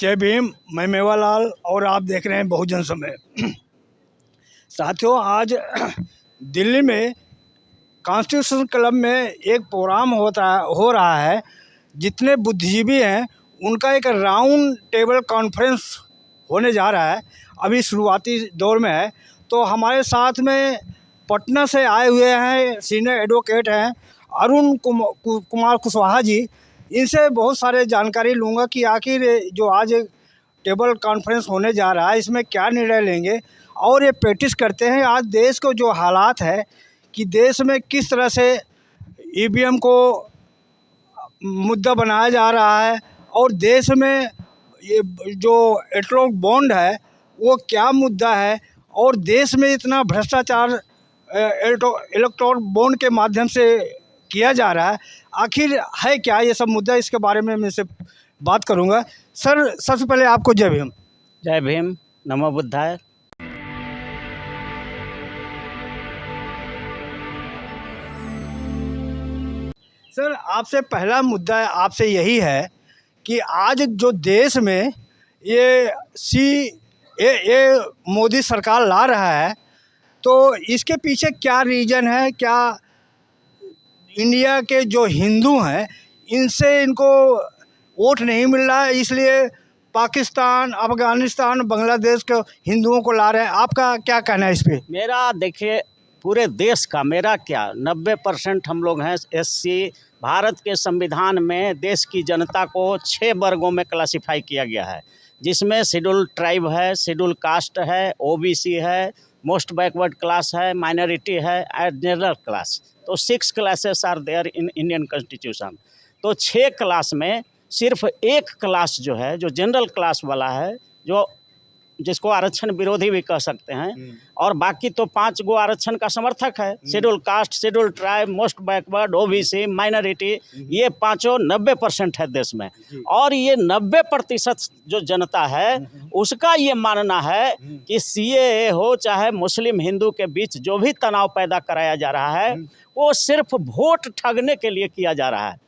जय भीम। मैं मेवालाल और आप देख रहे हैं बहुजन समय। साथियों, आज दिल्ली में कॉन्स्टिट्यूशन क्लब में एक प्रोग्राम हो रहा है। जितने बुद्धिजीवी हैं उनका एक राउंड टेबल कॉन्फ्रेंस होने जा रहा है। अभी शुरुआती दौर में है। तो हमारे साथ में पटना से आए हुए हैं, सीनियर एडवोकेट हैं अरुण कुमार कुशवाहा जी। इनसे बहुत सारे जानकारी लूँगा कि आखिर जो आज टेबल कॉन्फ्रेंस होने जा रहा है इसमें क्या निर्णय लेंगे। और ये प्रैक्टिस करते हैं आज देश को जो हालात है कि देश में किस तरह से ईवीएम को मुद्दा बनाया जा रहा है और देश में ये जो इलेक्ट्रॉनिक बॉन्ड है वो क्या मुद्दा है और देश में इतना भ्रष्टाचार इलेक्ट्रॉनिक बॉन्ड के माध्यम से किया जा रहा है, आखिर है क्या ये सब मुद्दा। इसके बारे में मैं से बात करूंगा। सर, सबसे पहले आपको जय भीम। जय भीम, नमो बुद्धाय। सर, आपसे पहला मुद्दा आपसे यही है कि आज जो देश में ये मोदी सरकार ला रहा है तो इसके पीछे क्या रीज़न है। क्या इंडिया के जो हिंदू हैं इनसे इनको वोट नहीं मिल रहा है, इसलिए पाकिस्तान, अफ़गानिस्तान, बांग्लादेश के हिंदुओं को ला रहे हैं। आपका क्या कहना है इस पे? मेरा देखिए, पूरे देश का मेरा क्या 90% हम लोग हैं एससी। भारत के संविधान में देश की जनता को 6 वर्गों में क्लासिफाई किया गया है, जिसमें शेड्यूल ट्राइब है, शेड्यूल कास्ट है, ओबीसी है, मोस्ट बैकवर्ड क्लास है, माइनॉरिटी है एंड जनरल क्लास। तो 6 classes are there in Indian constitution. तो 6 क्लास में सिर्फ एक क्लास जो है, जो जनरल क्लास वाला है, जो जिसको आरक्षण विरोधी भी कह सकते हैं, और बाकी तो 5 गो आरक्षण का समर्थक है। Schedule cast, schedule tribe, most backward, OBC, minority, ये पांचों 90% है देश में। और ये 90% जो जनता है उसका ये मानना है कि सीएए हो चाहे मुस्लिम हिंदू के बीच जो भी तनाव पैदा कराया जा रहा है वो सिर्फ वोट ठगने के लिए किया जा रहा है।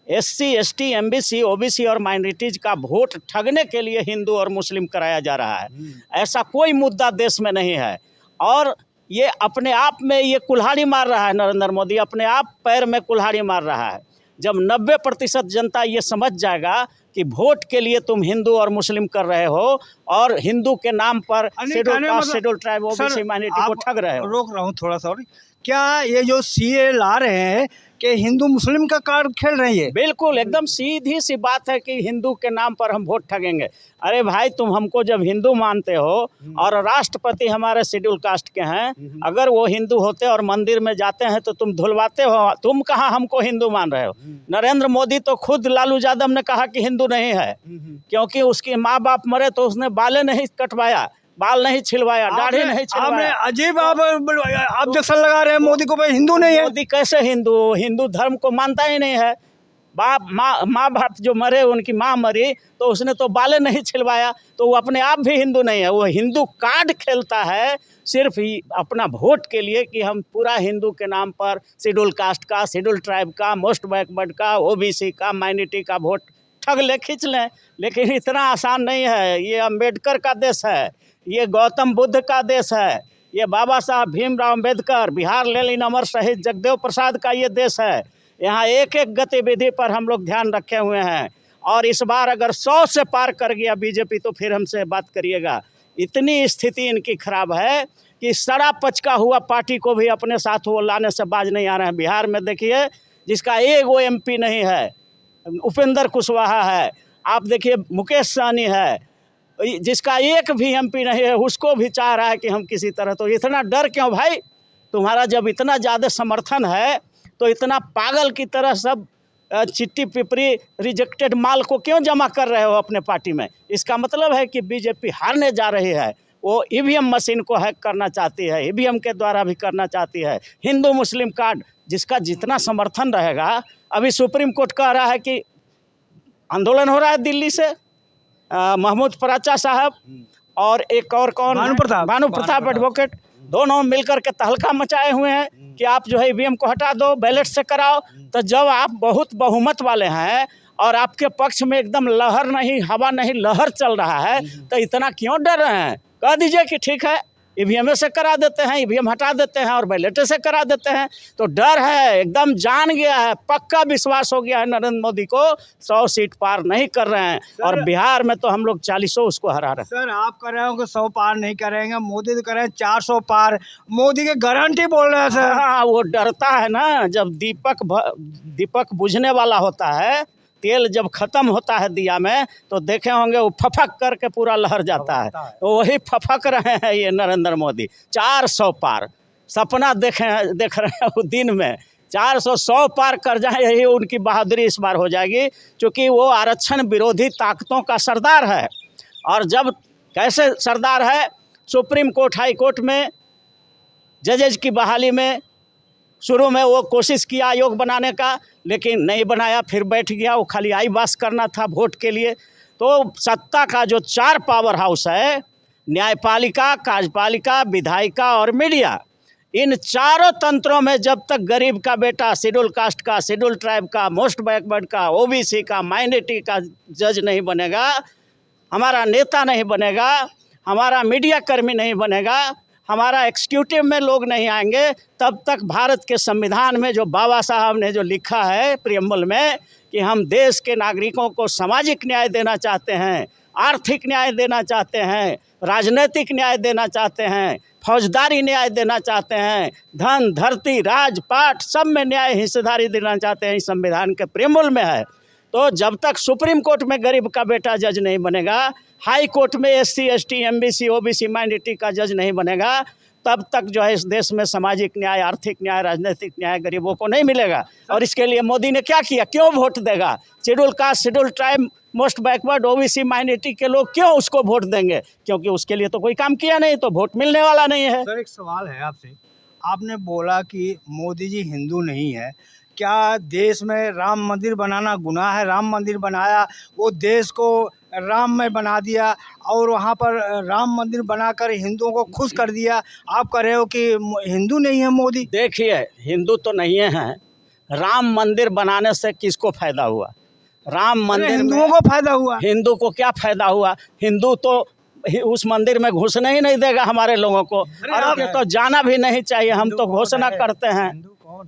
एससी, एसटी, एमबीसी, ओबीसी और माइनॉरिटीज का वोट ठगने के लिए हिंदू और मुस्लिम कराया जा रहा है। ऐसा कोई मुद्दा देश में नहीं है। और ये अपने आप में ये कुल्हाड़ी मार रहा है। नरेंद्र मोदी अपने आप पैर में कुल्हाड़ी मार रहा है। जब 90% जनता ये समझ जाएगा कि वोट के लिए तुम हिंदू और मुस्लिम कर रहे हो और हिंदू के नाम पर schedule caste, schedule tribe, OBC, minority को ठग रहे हो। रोक रहा हूँ थोड़ा सा। और क्या ये जो सीए ला रहे हैं कि हिंदू मुस्लिम का कार्ड खेल रही है? बिल्कुल, एकदम सीधी सी बात है कि हिंदू के नाम पर हम वोट ठगेंगे। अरे भाई, तुम हमको जब हिंदू मानते हो और राष्ट्रपति हमारे शेड्यूल कास्ट के हैं, अगर वो हिंदू होते और मंदिर में जाते हैं तो तुम धुलवाते हो। तुम कहाँ हमको हिंदू मान रहे हो? नरेंद्र मोदी तो खुद लालू यादव ने कहा कि हिंदू नहीं है, क्योंकि उसके माँ बाप मरे तो उसने बालें नहीं कटवाया, बाल नहीं छिलवाया, दाढ़ी नहीं छिलवाया। अजीब आप ऑब्जेक्शन लगा रहे हैं मोदी को, भाई हिंदू नहीं है। मोदी कैसे हिंदू धर्म को मानता ही नहीं है। माँ बाप जो मरे, उनकी माँ मरी तो उसने तो बालें नहीं छिलवाया, तो वो अपने आप भी हिंदू नहीं है। वो हिंदू कार्ड खेलता है सिर्फ ही अपना वोट के लिए कि हम पूरा हिंदू के नाम पर शेड्यूल कास्ट का, शेड्यूल ट्राइब का, मोस्ट बैकवर्ड का, ओबीसी का, माइनॉरिटी का वोट ठग ले, खींच लें। लेकिन इतना आसान नहीं है। ये अम्बेडकर का देश है, ये गौतम बुद्ध का देश है, ये बाबा साहब भीमराव अम्बेडकर, बिहार लेनिन अमर शहीद जगदेव प्रसाद का ये देश है। यहाँ एक एक गतिविधि पर हम लोग ध्यान रखे हुए हैं। और इस बार अगर 100 से पार कर गया बीजेपी तो फिर हमसे बात करिएगा। इतनी स्थिति इनकी खराब है कि सड़ा पचका हुआ पार्टी को भी अपने साथ वो लाने से बाज नहीं आ रहे हैं। बिहार में देखिए, जिसका एक वो एमपी नहीं है, उपेंद्र कुशवाहा है। आप देखिए, मुकेश सहनी है, जिसका एक भी एमपी नहीं है, उसको भी चाह रहा है कि हम किसी तरह। तो इतना डर क्यों भाई? तुम्हारा जब इतना ज़्यादा समर्थन है तो इतना पागल की तरह सब चिट्ठी पिपरी रिजेक्टेड माल को क्यों जमा कर रहे हो अपने पार्टी में? इसका मतलब है कि बीजेपी हारने जा रही है। वो ईवीएम मशीन को हैक करना चाहती है, ईवीएम के द्वारा भी करना चाहती है। हिंदू मुस्लिम कार्ड, जिसका जितना समर्थन रहेगा, अभी सुप्रीम कोर्ट कह रहा है कि आंदोलन हो रहा है दिल्ली से, महमूद फराचा साहब और एक और कौन, भानु प्रताप एडवोकेट, दोनों मिलकर के तहलका मचाए हुए हैं कि आप जो है ईवीएम को हटा दो, बैलेट से कराओ। तो जब आप बहुत बहुमत वाले हैं और आपके पक्ष में एकदम लहर नहीं, हवा नहीं, लहर चल रहा है, तो इतना क्यों डर रहे हैं? कह दीजिए कि ठीक है ईवीएम से करा देते हैं, ईवीएम हटा देते हैं और बैलेट से करा देते हैं। तो डर है, एकदम जान गया है, पक्का विश्वास हो गया है नरेंद्र मोदी को 100 सीट पार नहीं कर रहे हैं। और बिहार में तो हम लोग 40 उसको हरा रहे हैं। सर आप कह रहे हो कि 100 पार नहीं करेंगे, मोदी तो कह रहे हैं 400 पार, मोदी की गारंटी बोल रहे हैं सर। हाँ, वो डरता है ना, जब दीपक बुझने वाला होता है, तेल जब खत्म होता है दिया में, तो देखे होंगे वो फफक करके पूरा लहर जाता है। तो वही फफक रहे हैं ये नरेंद्र मोदी। 400 पार सपना देख रहे हैं वो दिन में 400 पार कर जाए, यही उनकी बहादुरी इस बार हो जाएगी, क्योंकि वो आरक्षण विरोधी ताकतों का सरदार है। और जब कैसे सरदार है, सुप्रीम कोर्ट, हाई कोर्ट में जजेज की बहाली में शुरू में वो कोशिश किया आयोग बनाने का, लेकिन नहीं बनाया, फिर बैठ गया। वो खाली आई बास करना था वोट के लिए। तो सत्ता का जो 4 पावर हाउस है, न्यायपालिका, कार्यपालिका, विधायिका और मीडिया, इन चारों तंत्रों में जब तक गरीब का बेटा, शेड्यूल कास्ट का, शेड्यूल ट्राइब का, मोस्ट बैकवर्ड का, ओबीसी का, माइनॉरिटी का जज नहीं बनेगा, हमारा नेता नहीं बनेगा, हमारा मीडिया कर्मी नहीं बनेगा, हमारा एग्जीक्यूटिव में लोग नहीं आएंगे, तब तक भारत के संविधान में जो बाबा साहब ने जो लिखा है प्रियम्बल में कि हम देश के नागरिकों को सामाजिक न्याय देना चाहते हैं, आर्थिक न्याय देना चाहते हैं, राजनीतिक न्याय देना चाहते हैं, फौजदारी न्याय देना चाहते हैं, धन, धरती, राजपाट सब में न्याय हिस्सेदारी देना चाहते हैं, इस संविधान के प्रियम्बल में है। तो जब तक सुप्रीम कोर्ट में गरीब का बेटा जज नहीं बनेगा, हाई कोर्ट में SC, ST, MBC, OBC, minority का जज नहीं बनेगा, तब तक जो है इस देश में सामाजिक न्याय, आर्थिक न्याय, राजनीतिक न्याय गरीबों को नहीं मिलेगा। और इसके लिए मोदी ने क्या किया? क्यों वोट देगा? Schedule caste, schedule tribe, most backward, OBC, minority के लोग क्यों उसको वोट देंगे? क्योंकि उसके लिए तो कोई काम किया नहीं, तो वोट मिलने वाला नहीं है। सर एक सवाल है आपसे, आपने बोला कि मोदी जी हिंदू नहीं है, क्या देश में राम मंदिर बनाना गुनाह है? राम मंदिर बनाया, वो देश को राममय बना दिया और वहाँ पर राम मंदिर बनाकर हिंदुओं को खुश कर दिया। आप कह रहे हो कि हिंदू नहीं है मोदी? देखिए, हिंदू तो नहीं है, राम मंदिर बनाने से किसको फायदा हुआ? राम मंदिर हिंदुओं को फायदा हुआ। हिंदू को क्या फायदा हुआ? हिंदू तो उस मंदिर में घुसने ही नहीं देगा हमारे लोगों को, और तो जाना भी नहीं चाहिए। हम तो घोषणा करते हैं,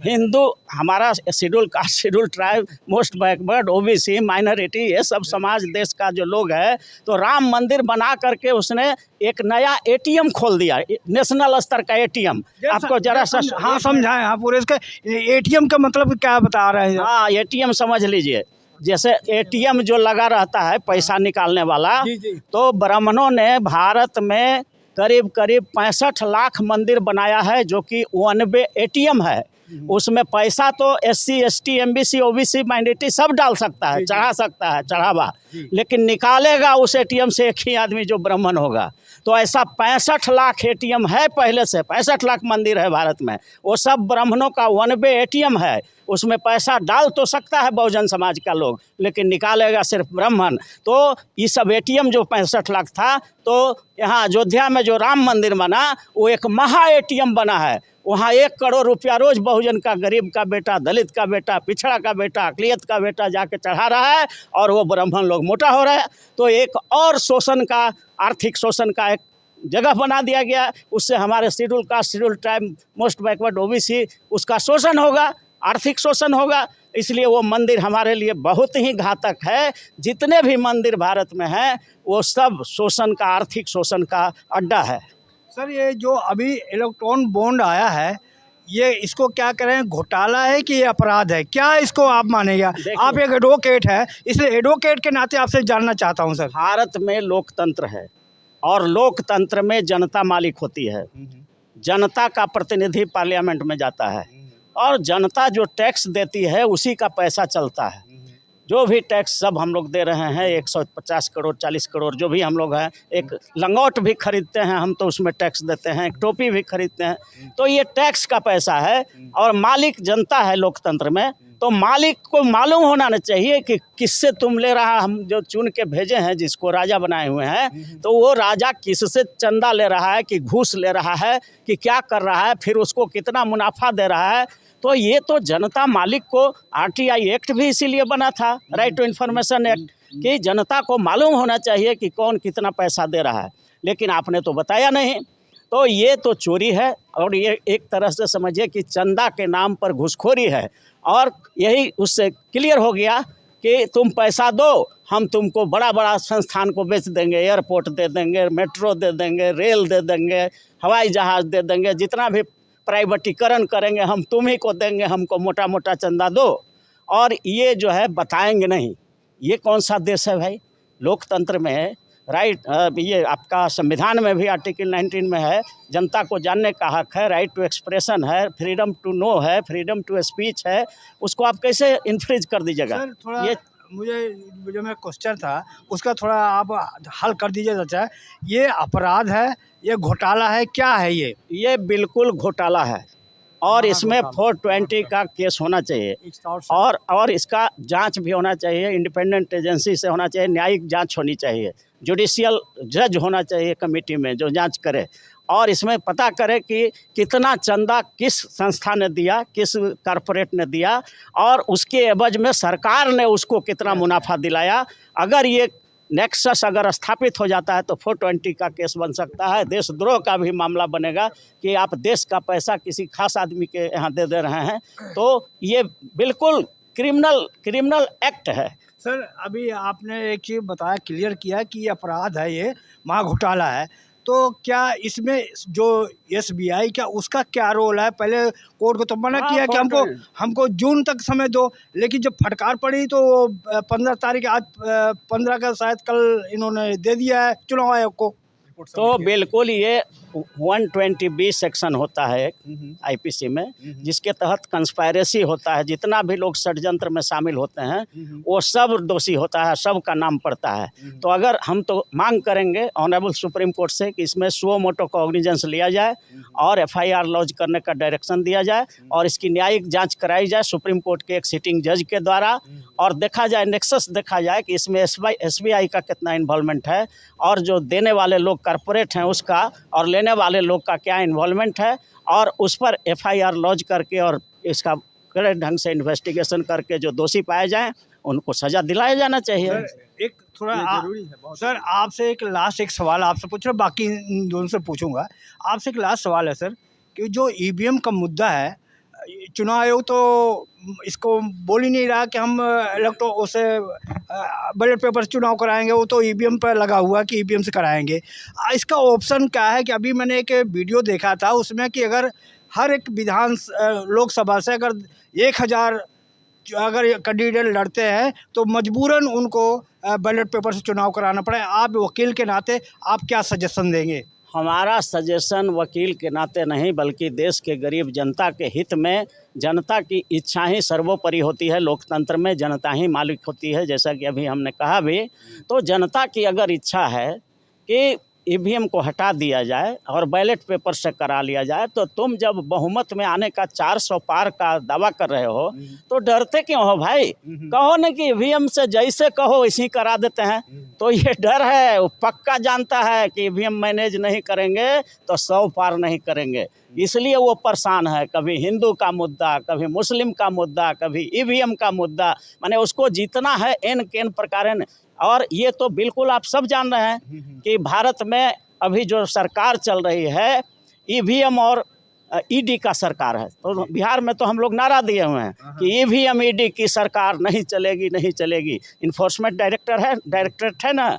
हिंदू हमारा schedule caste, schedule tribe, most backward, OBC, minority, ये सब समाज देश का जो लोग है, तो राम मंदिर बना करके उसने एक नया ATM खोल दिया, नेशनल स्तर का ATM। आपको जरा सा हाँ समझाएं, हाँ पूरे इसके ATM का मतलब क्या बता रहे हैं? हाँ, ATM समझ लीजिए, जैसे ATM जो लगा रहता है पैसा निकालने वाला, तो ब्राह्मणों ने भारत में करीब 65 लाख मंदिर बनाया है, जो कि 91 ATM है। उसमें पैसा तो SC, ST, MBC, OBC, minority सब डाल सकता है, चढ़ा सकता है चढ़ावा, लेकिन निकालेगा उस ATM से एक ही आदमी जो ब्राह्मण होगा। तो ऐसा 65 लाख ATM है, पहले से 65 लाख मंदिर है भारत में, वो सब ब्राह्मणों का 91 ATM है। उसमें पैसा डाल तो सकता है बहुजन समाज का लोग, लेकिन निकालेगा सिर्फ ब्राह्मण। तो ये सब ATM जो 65 लाख था, तो यहाँ अयोध्या में जो राम मंदिर बना, वो एक महा ATM बना है। वहाँ 1 करोड़ रुपया रोज बहुजन का, गरीब का बेटा, दलित का बेटा, पिछड़ा का बेटा, अकलियत का बेटा जाके चढ़ा रहा है, और वो ब्राह्मण लोग मोटा हो रहा है। तो एक और शोषण का, आर्थिक शोषण का एक जगह बना दिया गया। उससे हमारे schedule caste, schedule tribe, most backward, OBC, उसका शोषण होगा, आर्थिक शोषण होगा। इसलिए वो मंदिर हमारे लिए बहुत ही घातक है। जितने भी मंदिर भारत में हैं, वो सब शोषण का, आर्थिक शोषण का अड्डा है। सर ये जो अभी इलेक्ट्रॉन बॉन्ड आया है, ये इसको क्या करें, घोटाला है कि ये अपराध है? क्या इसको आप मानेगा? आप एक एडवोकेट है, इसलिए एडवोकेट के नाते आपसे जानना चाहता हूं सर। भारत में लोकतंत्र है, और लोकतंत्र में जनता मालिक होती है। जनता का प्रतिनिधि पार्लियामेंट में जाता है, और जनता जो टैक्स देती है उसी का पैसा चलता है। जो भी टैक्स सब हम लोग दे रहे हैं, 150 करोड़, 40 करोड़ जो भी हम लोग हैं, एक लंगोट भी खरीदते हैं हम, तो उसमें टैक्स देते हैं, एक टोपी भी खरीदते हैं, तो ये टैक्स का पैसा है। और मालिक जनता है लोकतंत्र में, तो मालिक को मालूम होना न चाहिए कि किससे तुम ले रहा। हम जो चुन के भेजे हैं जिसको राजा बनाए हुए हैं, तो वो राजा किससे चंदा ले रहा है, कि घूस ले रहा है, कि क्या कर रहा है, फिर उसको कितना मुनाफा दे रहा है। तो ये तो जनता मालिक को, आरटीआई एक्ट भी इसीलिए बना था, राइट टू इन्फॉर्मेशन एक्ट, कि जनता को मालूम होना चाहिए कि कौन कितना पैसा दे रहा है। लेकिन आपने तो बताया नहीं। तो ये तो चोरी है, और ये एक तरह से समझिए कि चंदा के नाम पर घूसखोरी है। और यही उससे क्लियर हो गया कि तुम पैसा दो, हम तुमको बड़ा बड़ा संस्थान को बेच देंगे, एयरपोर्ट दे देंगे, मेट्रो दे देंगे, रेल दे देंगे, हवाई जहाज़ दे देंगे, जितना भी प्राइवेटीकरण करेंगे हम तुम्ही को देंगे, हमको मोटा मोटा चंदा दो। और ये जो है बताएंगे नहीं। ये कौन सा देश है भाई? लोकतंत्र में राइट, ये आपका संविधान में भी आर्टिकल 19 में है, जनता को जानने का हक है, राइट टू एक्सप्रेशन है, फ्रीडम टू नो है, फ्रीडम टू स्पीच है। उसको आप कैसे इन्फ्रिज कर दीजिएगा? सर थोड़ा ये मुझे जो मेरा क्वेश्चन था उसका थोड़ा आप हल कर दीजिए चाचा। ये अपराध है, ये घोटाला है, क्या है ये? बिल्कुल घोटाला है, और इसमें 420 का केस होना चाहिए, और इसका जांच भी होना चाहिए, इंडिपेंडेंट एजेंसी से होना चाहिए, न्यायिक जांच होनी चाहिए, जुडिशियल जज होना चाहिए कमेटी में जो जांच करे, और इसमें पता करे कि कितना चंदा किस संस्था ने दिया, किस कॉरपोरेट ने दिया, और उसके एवज में सरकार ने उसको कितना मुनाफा दिलाया। अगर ये नेक्सस अगर स्थापित हो जाता है तो 420 का केस बन सकता है, देशद्रोह का भी मामला बनेगा कि आप देश का पैसा किसी खास आदमी के यहाँ दे रहे हैं। तो ये बिल्कुल क्रिमिनल एक्ट है। सर अभी आपने एक चीज़ बताया, क्लियर किया कि ये अपराध है, ये महा घोटाला है। तो क्या इसमें जो एसबीआई का उसका क्या रोल है? पहले कोर्ट को तो मना किया कि हमको जून तक समय दो, लेकिन जब फटकार पड़ी तो 15 तारीख, आज 15 का शायद कल इन्होंने दे दिया है चुनाव आयोग को। तो बिल्कुल ये 120B सेक्शन होता है आईपीसी में, जिसके तहत कंस्पायरेसी होता है। जितना भी लोग षड्यंत्र में शामिल होते हैं वो सब दोषी होता है, सब का नाम पड़ता है। तो अगर हम तो मांग करेंगे ऑनरेबल सुप्रीम कोर्ट से कि इसमें सुओ मोटो कॉग्निजेंस लिया जाए और FIR लॉन्च करने का डायरेक्शन दिया जाए, और इसकी न्यायिक जांच कराई जाए सुप्रीम कोर्ट के एक सिटिंग जज के द्वारा, और देखा जाए, नेक्सस देखा जाए कि इसमें SBI का कितना इन्वॉल्वमेंट है, और जो देने वाले लोग कॉर्पोरेट हैं उसका, और लेने वाले लोग का क्या इन्वॉल्वमेंट है, और उस पर FIR लॉन्च करके और इसका कड़े ढंग से इन्वेस्टिगेशन करके जो दोषी पाए जाएं उनको सजा दिलाया जाना चाहिए। सर एक थोड़ा सर आपसे एक लास्ट एक सवाल आपसे पूछ रहा, बाकी इन दोनों से पूछूंगा। आपसे एक लास्ट सवाल है सर, कि जो EVM का मुद्दा है, चुनाव आयोग तो इसको बोल ही नहीं रहा कि हम उसे बैलेट पेपर से चुनाव कराएंगे, वो तो EVM पर लगा हुआ कि EVM से कराएंगे। इसका ऑप्शन क्या है? कि अभी मैंने एक वीडियो देखा था उसमें कि अगर हर एक लोकसभा से अगर 1000 अगर कैंडिडेट लड़ते हैं तो मजबूरन उनको बैलेट पेपर से चुनाव कराना पड़े। आप वकील के नाते आप क्या सजेशन देंगे? हमारा सजेशन वकील के नाते नहीं, बल्कि देश के गरीब जनता के हित में, जनता की इच्छा ही सर्वोपरि होती है। लोकतंत्र में जनता ही मालिक होती है, जैसा कि अभी हमने कहा भी। तो जनता की अगर इच्छा है कि EVM को हटा दिया जाए और बैलेट पेपर से करा लिया जाए, तो तुम जब बहुमत में आने का 400 पार का दावा कर रहे हो तो डरते क्यों हो भाई? कहो न कि EVM से जैसे कहो वैसे ही करा देते हैं। तो ये डर है, वो पक्का जानता है कि EVM मैनेज नहीं करेंगे तो 100 पार नहीं करेंगे, इसलिए वो परेशान है। कभी हिंदू का मुद्दा, कभी मुस्लिम का मुद्दा, कभी EVM का मुद्दा, माने उसको जीतना है एन केन प्रकार। और ये तो बिल्कुल आप सब जान रहे हैं कि भारत में अभी जो सरकार चल रही है EVM और ED का सरकार है। तो बिहार में तो हम लोग नारा दिए हुए हैं कि EVM ED की सरकार नहीं चलेगी, नहीं चलेगी। इन्फोर्समेंट डायरेक्टरेट है ना,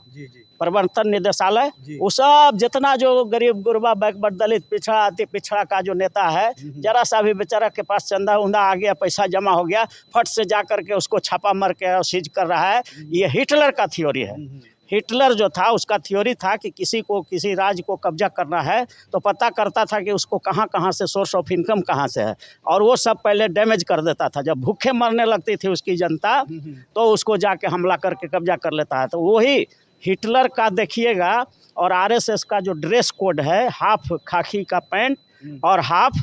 प्रवर्तन निदेशालय, वो सब जितना जो गरीब गुरबा बैकवर्ड दलित पिछड़ा अति पिछड़ा का जो नेता है, जरा सा भी बेचारा के पास चंदा उंदा आ गया, पैसा जमा हो गया, फट से जा करके उसको छापा मार के सीज कर रहा है। ये हिटलर का थ्योरी है। हिटलर जो था उसका थ्योरी था कि किसी राज्य को कब्जा करना है तो पता करता था कि उसको कहाँ से सोर्स ऑफ इनकम कहाँ से है, और वो सब पहले डैमेज कर देता था। जब भूखे मरने लगती थी उसकी जनता तो उसको जाके हमला करके कब्जा कर लेता है। तो वही हिटलर का देखिएगा। और RSS का जो ड्रेस कोड है, हाफ खाकी का पैंट और हाफ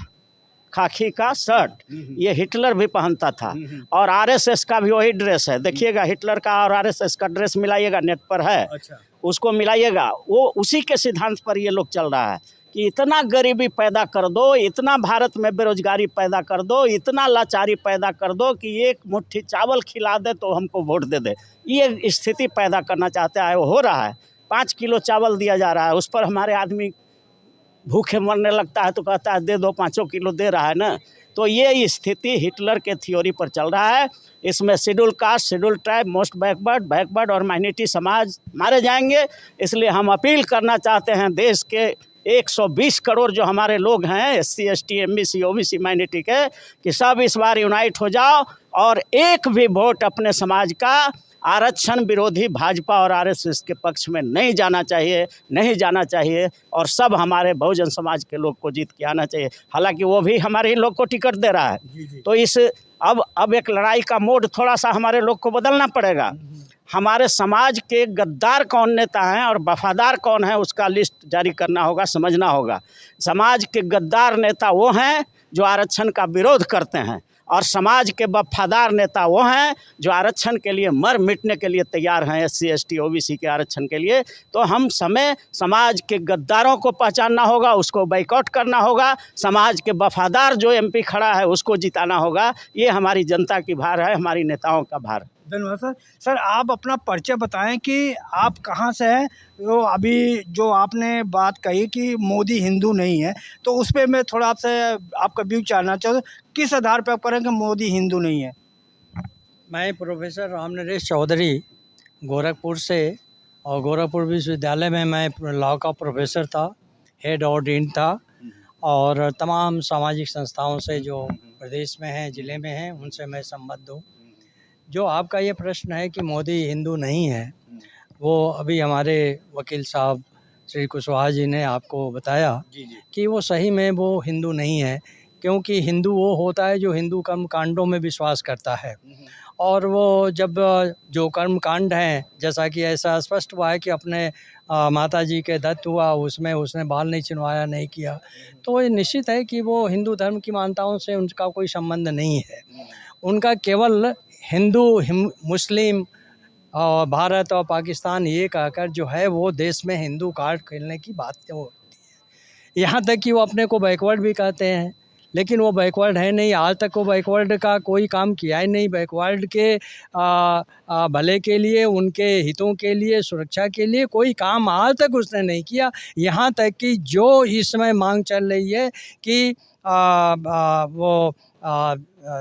खाकी का शर्ट, ये हिटलर भी पहनता था। और आरएसएस का भी वही ड्रेस है, देखिएगा हिटलर का और आरएसएस का ड्रेस मिलाइएगा, नेट पर है, उसको मिलाइएगा, वो उसी के सिद्धांत पर ये लोग चल रहा है कि इतना गरीबी पैदा कर दो, इतना भारत में बेरोजगारी पैदा कर दो, इतना लाचारी पैदा कर दो कि एक मुट्ठी चावल खिला दे तो हमको वोट दे दे। ये स्थिति पैदा करना चाहते हैं, वो हो रहा है। 5 किलो चावल दिया जा रहा है, उस पर हमारे आदमी भूखे मरने लगता है तो कहता है दे दो, 5 किलो दे रहा है ना। तो ये स्थिति हिटलर के थ्योरी पर चल रहा है। इसमें schedule caste, schedule tribe, most backward और माइनॉरिटी समाज मारे जाएंगे। इसलिए हम अपील करना चाहते हैं देश के 120 करोड़ जो हमारे लोग हैं SC ST MBC OBC minority के, कि सब इस बार यूनाइट हो जाओ और एक भी वोट अपने समाज का आरक्षण विरोधी भाजपा और RSS के पक्ष में नहीं जाना चाहिए और सब हमारे बहुजन समाज के लोग को जीत के आना चाहिए। हालांकि वो भी हमारे ही लोग को टिकट दे रहा है। तो इस अब एक लड़ाई का मोड थोड़ा सा हमारे लोग को बदलना पड़ेगा। हमारे समाज के गद्दार कौन नेता हैं और वफादार कौन है, उसका लिस्ट जारी करना होगा, समझना होगा। समाज के गद्दार नेता वो हैं जो आरक्षण का विरोध करते हैं और समाज के वफादार नेता वो हैं जो आरक्षण के लिए मर मिटने के लिए तैयार हैं, SC ST OBC के आरक्षण के लिए। तो हम समाज के गद्दारों को पहचानना होगा, उसको बाइकआउट करना होगा, समाज के वफादार जो MP खड़ा है उसको जिताना होगा। ये हमारी जनता की भार है, हमारी नेताओं का भार। धन्यवाद सर। सर आप अपना परिचय बताएं कि आप कहाँ से हैं। तो अभी जो आपने बात कही कि मोदी हिंदू नहीं है, तो उस पर मैं थोड़ा आपसे आपका व्यू जानना चाहता हूँ, किस आधार पर आप करें कि मोदी हिंदू नहीं है। मैं प्रोफेसर रामनरेश चौधरी गोरखपुर से, और गोरखपुर विश्वविद्यालय में मैं लॉ का प्रोफेसर था, हेड और डीन था, और तमाम सामाजिक संस्थाओं से जो प्रदेश में हैं, ज़िले में हैं, उनसे मैं संबद्ध हूँ। जो आपका ये प्रश्न है कि मोदी हिंदू नहीं है, वो अभी हमारे वकील साहब श्री कुशवाहा जी ने आपको बताया कि वो सही में वो हिंदू नहीं है, क्योंकि हिंदू वो होता है जो हिंदू कर्म कांडों में विश्वास करता है। और वो जब जो कर्म कांड हैं, जैसा कि ऐसा स्पष्ट हुआ है कि अपने माता जी के दत्त हुआ, उसमें उसने बाल नहीं छिनवाया, नहीं किया, तो ये निश्चित है कि वो हिंदू धर्म की मान्यताओं से उनका कोई संबंध नहीं है। उनका केवल हिंदू मुस्लिम और भारत और पाकिस्तान ये कहकर जो है वो देश में हिंदू कार्ड खेलने की बात होती है। यहाँ तक कि वो अपने को बैकवर्ड भी कहते हैं, लेकिन वो बैकवर्ड है नहीं। आज तक वो बैकवर्ड का कोई काम किया ही नहीं। बैकवर्ड के भले के लिए, उनके हितों के लिए, सुरक्षा के लिए कोई काम आज तक उसने नहीं किया। यहाँ तक कि जो इस समय मांग चल रही है कि वो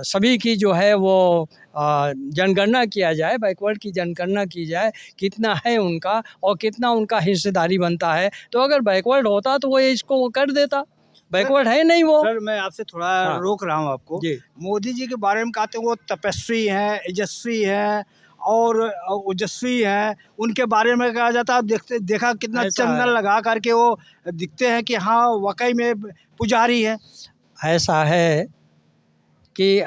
सभी की जो है वो जनगणना किया जाए, बैकवर्ड की जनगणना की जाए, कितना है उनका और कितना उनका हिस्सेदारी बनता है। तो अगर बैकवर्ड होता तो वो इसको कर देता, बैकवर्ड है नहीं वो। सर मैं आपसे थोड़ा रोक रहा हूँ आपको। मोदी जी के बारे में कहते हैं वो तपस्वी हैं, यशस्वी हैं और ओजस्वी हैं, उनके बारे में कहा जाता है। देखा कितना चंदन लगा करके वो दिखते हैं कि हाँ वाकई में पुजारी है। ऐसा है कि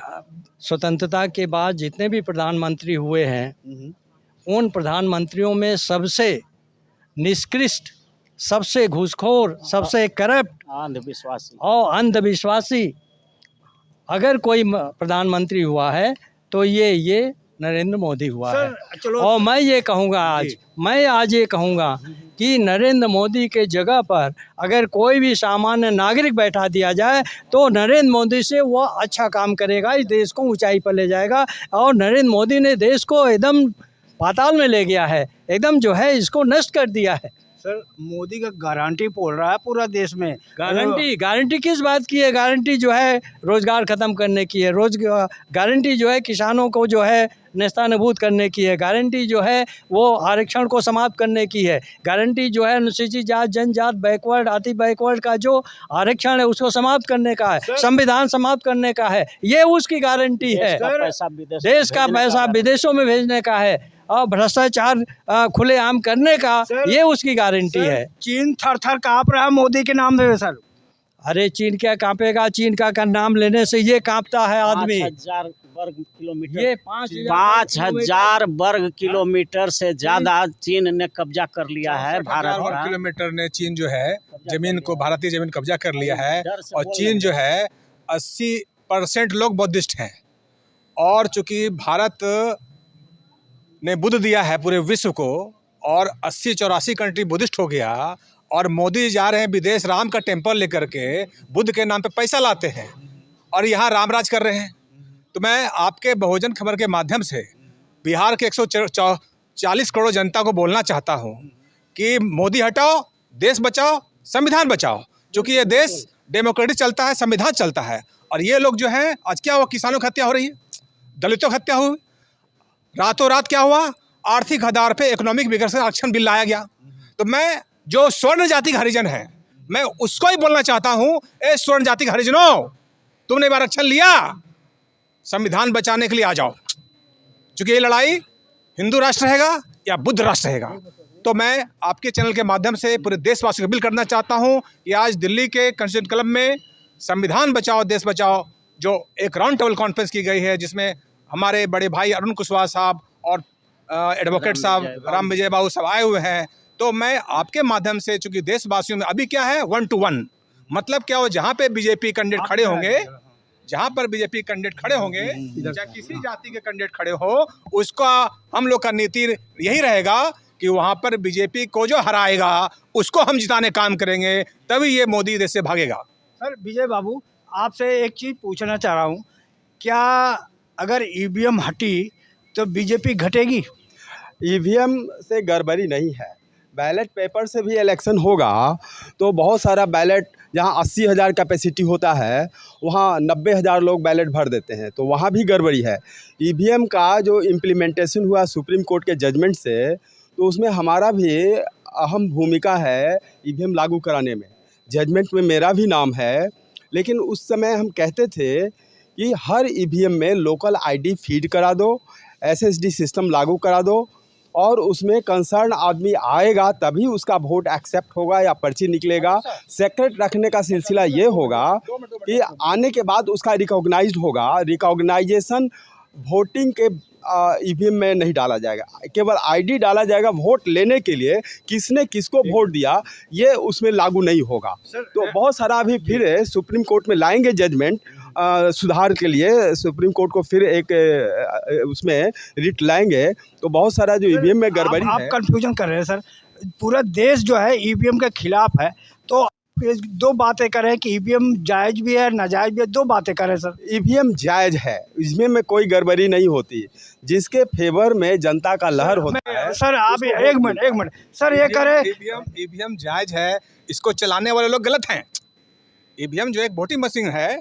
स्वतंत्रता के बाद जितने भी प्रधानमंत्री हुए हैं, उन प्रधानमंत्रियों में सबसे निष्कृष्ट, सबसे घूसखोर, सबसे करप्ट, अंधविश्वासी अगर कोई प्रधानमंत्री हुआ है तो ये नरेंद्र मोदी हुआ है। और मैं ये कहूँगा कि नरेंद्र मोदी के जगह पर अगर कोई भी सामान्य नागरिक बैठा दिया जाए तो नरेंद्र मोदी से वो अच्छा काम करेगा, इस देश को ऊंचाई पर ले जाएगा। और नरेंद्र मोदी ने देश को एकदम पाताल में ले गया है, एकदम जो है इसको नष्ट कर दिया है। सर मोदी का गारंटी बोल रहा है पूरा देश में। गारंटी किस बात की है? गारंटी जो है रोजगार ख़त्म करने की है, गारंटी जो है किसानों को जो है नेस्तानेबूद करने की है, गारंटी जो है वो आरक्षण को समाप्त करने की है, गारंटी जो है अनुसूचित जात, जनजात, बैकवर्ड, अति बैकवर्ड का जो आरक्षण है उसको समाप्त करने का है, संविधान समाप्त करने का है, ये उसकी गारंटी है। देश का पैसा विदेशों में भेजने का है और भ्रष्टाचार खुलेआम करने का, ये उसकी गारंटी है। चीन थर-थर काँप रहा है मोदी के नाम से सर। अरे चीन क्या कांपेगा? चीन का नाम लेने से ये कांपता है आदमी। 5,000 वर्ग किलोमीटर, ये 5,000 वर्ग किलोमीटर से ज्यादा चीन ने कब्जा कर लिया है भारत का। किलोमीटर ने चीन जो है जमीन को, भारतीय जमीन कब्जा कर लिया है। और चीन जो है 80% लोग बौद्धिस्ट हैं। और चूँकि भारत ने बुद्ध दिया है पूरे विश्व को और 80-84 कंट्री बुद्धिस्ट हो गया, और मोदी जा रहे हैं विदेश राम का टेम्पल लेकर के बुद्ध के नाम पे पैसा लाते हैं और यहाँ रामराज कर रहे हैं। तो मैं आपके बहुजन खबर के माध्यम से बिहार के 140 करोड़ जनता को बोलना चाहता हूँ कि मोदी हटाओ, देश बचाओ, संविधान बचाओ। क्योंकि ये देश डेमोक्रेटिक चलता है, संविधान चलता है। और ये लोग जो हैं, आज क्या हुआ, किसानों की हत्या हो रही है, दलितों की हत्या हुई, रातों रात क्या हुआ, आर्थिक आधार पे इकोनॉमिक विकास आरक्षण बिल लाया गया। तो मैं जो स्वर्ण जाति हरिजन है, मैं उसको ही बोलना चाहता हूँ, ए स्वर्ण जाति हरिजनों, तुमने आरक्षण लिया, संविधान बचाने के लिए आ जाओ। क्योंकि ये लड़ाई हिंदू राष्ट्र रहेगा या बुद्ध राष्ट्र रहेगा। तो मैं आपके चैनल के माध्यम से पूरे देशवासियों को अपील करना चाहता हूँ कि आज दिल्ली के कॉन्स्टिट्यूशन क्लब में संविधान बचाओ देश बचाओ जो एक राउंड टेबल कॉन्फ्रेंस की गई है, जिसमें हमारे बड़े भाई अरुण कुशवाहा साहब और एडवोकेट साहब राम विजय बाबू सब आए हुए हैं। तो मैं आपके माध्यम से, चूंकि देशवासियों में अभी क्या है 1 to 1, मतलब क्या हो, जहाँ पे बीजेपी कैंडिडेट खड़े होंगे, जहाँ पर बीजेपी कैंडिडेट खड़े होंगे या किसी जाति के कैंडिडेट खड़े हो, उसका हम लोग का नीति यही रहेगा कि वहाँ पर बीजेपी को जो हराएगा उसको हम जिताने काम करेंगे, तभी ये मोदी देश से भागेगा। सर विजय बाबू, आपसे एक चीज़ पूछना चाह रहा हूँ, क्या अगर ईवीएम हटी तो बीजेपी घटेगी? ईवीएम से गड़बड़ी नहीं है, बैलेट पेपर से भी इलेक्शन होगा तो बहुत सारा बैलेट, जहां 80,000 कैपेसिटी होता है वहां 90,000 लोग बैलेट भर देते हैं, तो वहां भी गड़बड़ी है। ईवीएम का जो इम्प्लीमेंटेशन हुआ सुप्रीम कोर्ट के जजमेंट से, तो उसमें हमारा भी अहम भूमिका है ईवीएम लागू कराने में। जजमेंट में मेरा भी नाम है, लेकिन उस समय हम कहते थे कि हर ईवीएम में लोकल आईडी फीड करा दो, एसएसडी सिस्टम लागू करा दो, और उसमें कंसर्न आदमी आएगा तभी उसका वोट एक्सेप्ट होगा या पर्ची निकलेगा। सेक्रेट रखने का सिलसिला ये होगा कि आने के बाद उसका रिकॉग्नाइज्ड होगा। रिकॉग्नाइजेशन वोटिंग के ईवीएम में नहीं डाला जाएगा, केवल आईडी डाला जाएगा। वोट लेने के लिए किसने किसको वोट दिया ये उसमें लागू नहीं होगा। तो बहुत सारा अभी फिर सुप्रीम कोर्ट में लाएंगे जजमेंट सुधार के लिए, सुप्रीम कोर्ट को फिर एक उसमें रिट लाएंगे। तो बहुत सारा जो ईवीएम में गड़बड़ी आप है। कंफ्यूजन कर रहे हैं सर, पूरा देश जो है ईवीएम के खिलाफ है, तो दो बातें करें कि ईवीएम जायज भी है नाजायज भी है, दो बातें करें सर। ईवीएम जायज है, इसमें में कोई गड़बड़ी नहीं होती, जिसके फेवर में जनता का लहर होता है। सर आप एक मिनट सर, ये करें, ईवीएम जायज है, इसको चलाने वाले लोग गलत हैं। ईवीएम जो एक वोटिंग मशीन है,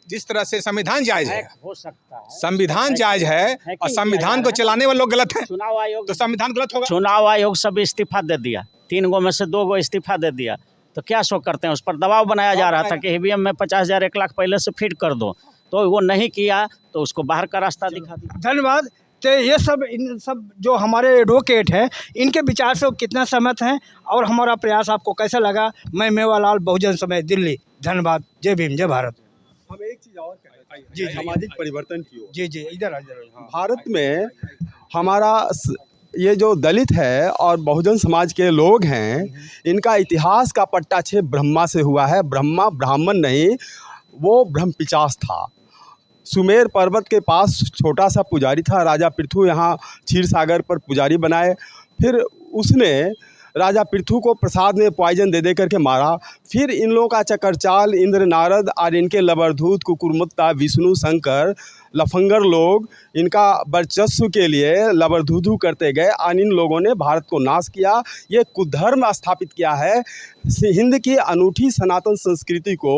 जिस तरह से संविधान जायज है, हो सकता है, संविधान जायज है और संविधान को चलाने वाले लोग गलत हैं, चुनाव आयोग तो संविधान गलत होगा। चुनाव आयोग सब इस्तीफा दे दिया, 3 गो में से 2 गो इस्तीफा दे दिया, तो क्या शो करते हैं, उस पर दबाव बनाया जा रहा था कि ईवीएम में 50,000 1 लाख पहले से फिट कर दो, तो वो नहीं किया तो उसको बाहर का रास्ता दिखा दिया। धन्यवाद। तो ये सब इन सब जो हमारे एडवोकेट हैं, इनके विचार से वो कितना सहमत हैं और हमारा प्रयास आपको कैसा लगा? मैं मेवालाल, बहुजन समाज, दिल्ली। धन्यवाद। जय भीम, जय भारत। हम एक चीज़ और कहें, जी, सामाजिक परिवर्तन की ओर। जी इधर आ भारत में हमारा ये जो दलित है और बहुजन समाज के लोग हैं, इनका इतिहास का पट्टाक्षेप ब्रह्मा से हुआ है। ब्रह्मा ब्राह्मण नहीं, वो ब्रह्मपिशाच था। सुमेर पर्वत के पास छोटा सा पुजारी था, राजा पृथु यहाँ क्षीर सागर पर पुजारी बनाए। फिर उसने राजा पृथु को प्रसाद में पॉइजन दे करके मारा। फिर इन लोगों का चक्करचाल, इंद्र, नारद और इनके लबरधूत, कुकुरमुत्ता, विष्णु, शंकर, लफंगर लोग इनका वर्चस्व के लिए लबरधूधू करते गए और इन लोगों ने भारत को नाश किया। ये कुधर्म स्थापित किया है। हिंद की अनूठी सनातन संस्कृति को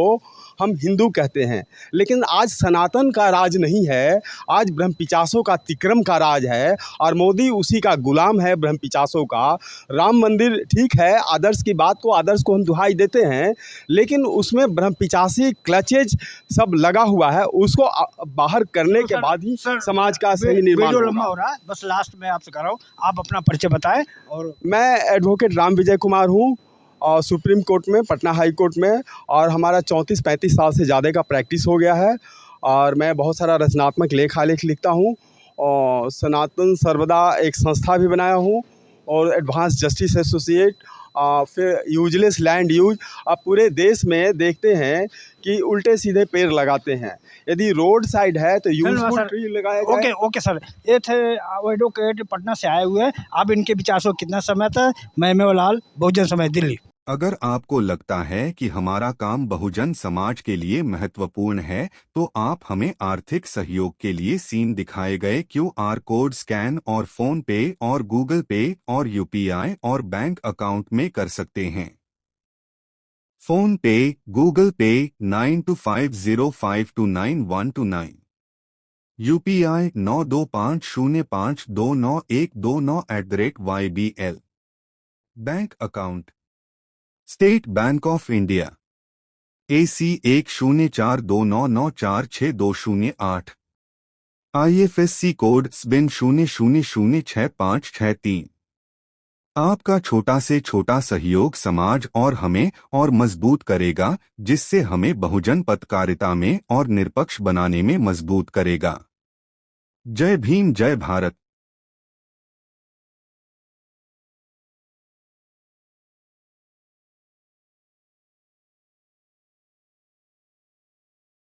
हम हिंदू कहते हैं, लेकिन आज सनातन का राज नहीं है, आज ब्रह्मपिशाचों का तिक्रम का राज है और मोदी उसी का गुलाम है, ब्रह्मपिशाचों का। राम मंदिर ठीक है, आदर्श की बात को, आदर्श को हम दुहाई देते हैं, लेकिन उसमें ब्रह्मपिशाची क्लचेज सब लगा हुआ है। उसको बाहर करने के बाद ही समाज का सही निर्माण वीडियो लंबा हो रहा है, बस लास्ट में आपसे कर रहा हूँ, आप अपना परिचय बताएं। और मैं एडवोकेट राम विजय कुमार हूँ और सुप्रीम कोर्ट में, पटना हाई कोर्ट में, और हमारा 34-35 साल से ज़्यादा का प्रैक्टिस हो गया है। और मैं बहुत सारा रचनात्मक लेख लिखता हूँ और सनातन सर्वदा एक संस्था भी बनाया हूँ और एडवांस जस्टिस एसोसिएट फिर यूजलेस लैंड यूज। अब पूरे देश में देखते हैं कि उल्टे सीधे पेड़ लगाते हैं। यदि रोड साइड है तो यूजफुल सर। ट्री लगाया जाए। ओके ओके सर, ये थे एडवोकेट पटना से आए हुए। आप इनके विचार से कितना समय था। मैं मेवालाल, बहुजन समाज, दिल्ली। अगर आपको लगता है कि हमारा काम बहुजन समाज के लिए महत्वपूर्ण है, तो आप हमें आर्थिक सहयोग के लिए सीन दिखाए गए QR कोड स्कैन और फोन पे और गूगल पे और UPI और बैंक अकाउंट में कर सकते हैं। फोन पे, गूगल पे 9250529129, UPI 9250529129@YBL। Bank account state bank of India AC 1042994628, IFSC code SBIN 00066563। आपका छोटा से छोटा सहयोग समाज और हमें और मजबूत करेगा, जिससे हमें बहुजन पत्रकारिता में और निष्पक्ष बनाने में मजबूत करेगा। जय भीम, जय भारत।